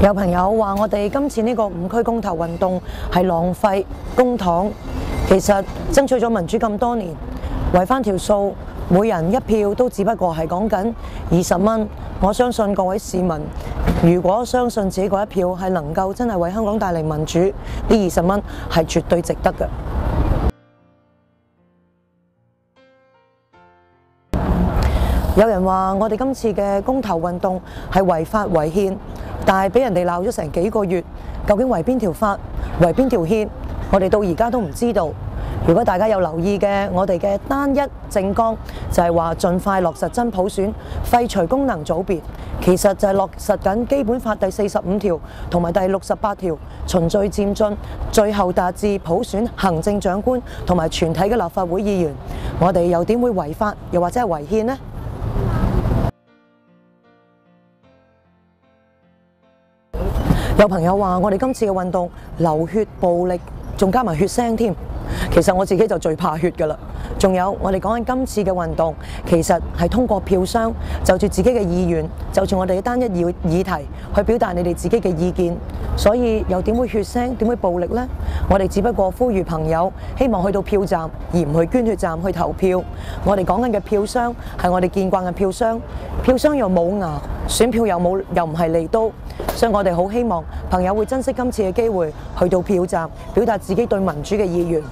有朋友話我哋今次呢個5區公投運動係浪費公帑，其實爭取咗民主咁多年，為翻條數，每人一票都只不過係講緊20蚊。我相信各位市民，如果相信自己嗰一票係能夠真係為香港帶嚟民主，呢20蚊係絕對值得嘅。有人話我哋今次嘅公投運動係違法違憲，但係俾人哋鬧咗成幾個月，究竟違邊條法、違邊條憲，我哋到而家都唔知道。如果大家有留意嘅，我哋嘅單一政綱就係話盡快落實真普選，廢除功能組別，其實就係落實緊基本法第45條同埋第68條，循序漸進，最後達至普選行政長官同埋全體嘅立法會議員。我哋又點會違法，又或者係違憲呢？有朋友話我哋今次嘅運動流血暴力，仲加埋血腥添。其實我自己就最怕血㗎啦。仲有我哋講緊今次嘅運動，其實係通過票箱就住自己嘅意願，就住我哋嘅單一議題去表達你哋自己嘅意見。所以又點會血腥，點會暴力呢？我哋只不過呼籲朋友希望去到票站，而唔去捐血站去投票。我哋講緊嘅票箱係我哋見慣嘅票箱，票箱又冇牙，選票又唔係利刀，所以我哋好希望朋友會珍惜今次嘅機會，去到票站表達自己對民主嘅意願。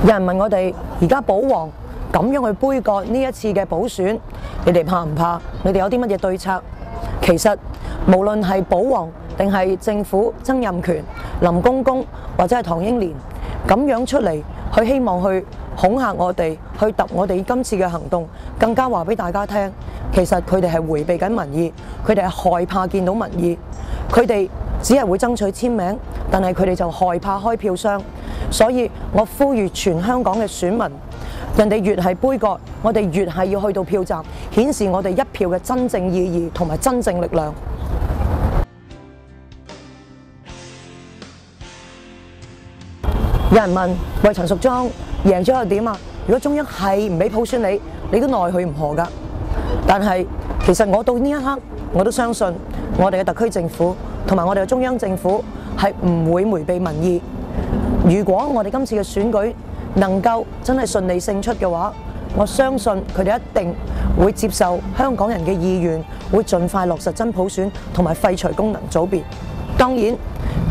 有人問我哋而家保皇咁樣去杯葛呢一次嘅補選，你哋怕唔怕？你哋有啲乜嘢對策？其實無論係保皇定係政府曾蔭權、林公公或者係唐英年咁樣出嚟，去希望去恐嚇我哋，去揼我哋今次嘅行動，更加話俾大家聽，其實佢哋係迴避緊民意，佢哋係害怕見到民意，佢哋只係會爭取簽名，但係佢哋就害怕開票箱。所以我呼籲全香港嘅選民，人哋越係杯葛，我哋越係要去到票站，顯示我哋一票嘅真正意義同埋真正力量。有人問：喂，陳淑莊贏咗又點啊？如果中央係唔俾普選你都奈佢唔何㗎。但係其實我到呢一刻，我都相信我哋嘅特區政府同埋我哋嘅中央政府係唔會迴避民意。如果我哋今次嘅選舉能夠真係順利勝出嘅話，我相信佢哋一定會接受香港人嘅意願，會盡快落實真普選同埋廢除功能組別。當然，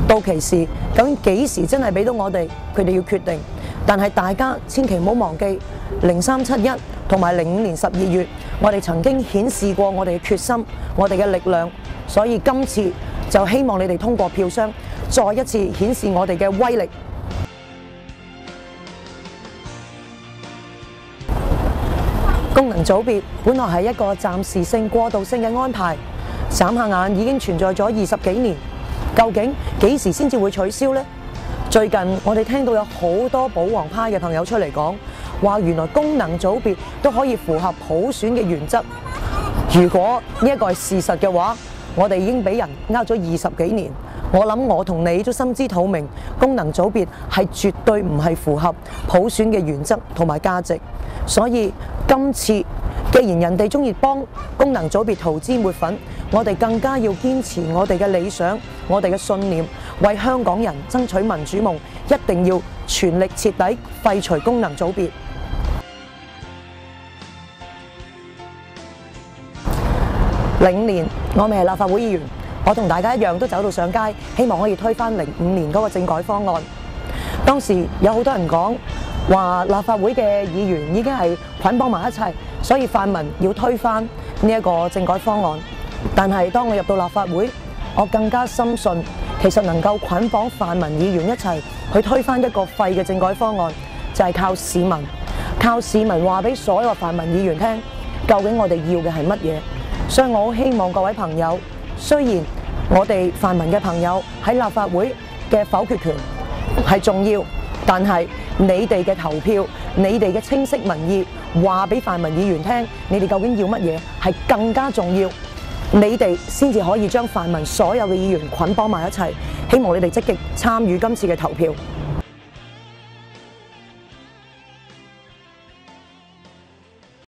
到期時究竟幾時真係俾到我哋，佢哋要決定。但係大家千祈唔好忘記0371同埋05年12月，我哋曾經顯示過我哋嘅決心，我哋嘅力量。所以今次就希望你哋通過票箱，再一次顯示我哋嘅威力。功能組別本來係一個暫時性、過渡性嘅安排，眨下眼已經存在咗20幾年。究竟幾時先至會取消呢？最近我哋聽到有好多保皇派嘅朋友出嚟講，話原來功能組別都可以符合普選嘅原則。如果呢一個係事實嘅話，我哋已經俾人呃咗20幾年。我諗我同你都心知肚明，功能組別係絕對唔係符合普選嘅原則同埋價值。所以今次既然人哋鍾意幫功能組別塗脂抹粉，我哋更加要堅持我哋嘅理想、我哋嘅信念，為香港人爭取民主夢，一定要全力徹底廢除功能組別。05年我未係立法會議員，我同大家一樣都走到上街，希望可以推翻05年嗰個政改方案。當時有好多人講話立法會嘅議員已經係捆綁埋一齊，所以泛民要推翻呢一個政改方案。但係當我入到立法會，我更加深信，其實能夠捆綁泛民議員一齊去推翻一個廢嘅政改方案，就係靠市民話俾所有泛民議員聽，究竟我哋要嘅係乜嘢。所以我好希望各位朋友，雖然我哋泛民嘅朋友喺立法會嘅否決權係重要，但係你哋嘅投票，你哋嘅清晰民意，話俾泛民議員聽，你哋究竟要乜嘢係更加重要。你哋先至可以將泛民所有嘅議員捆綁埋一齊。希望你哋積極參與今次嘅投票。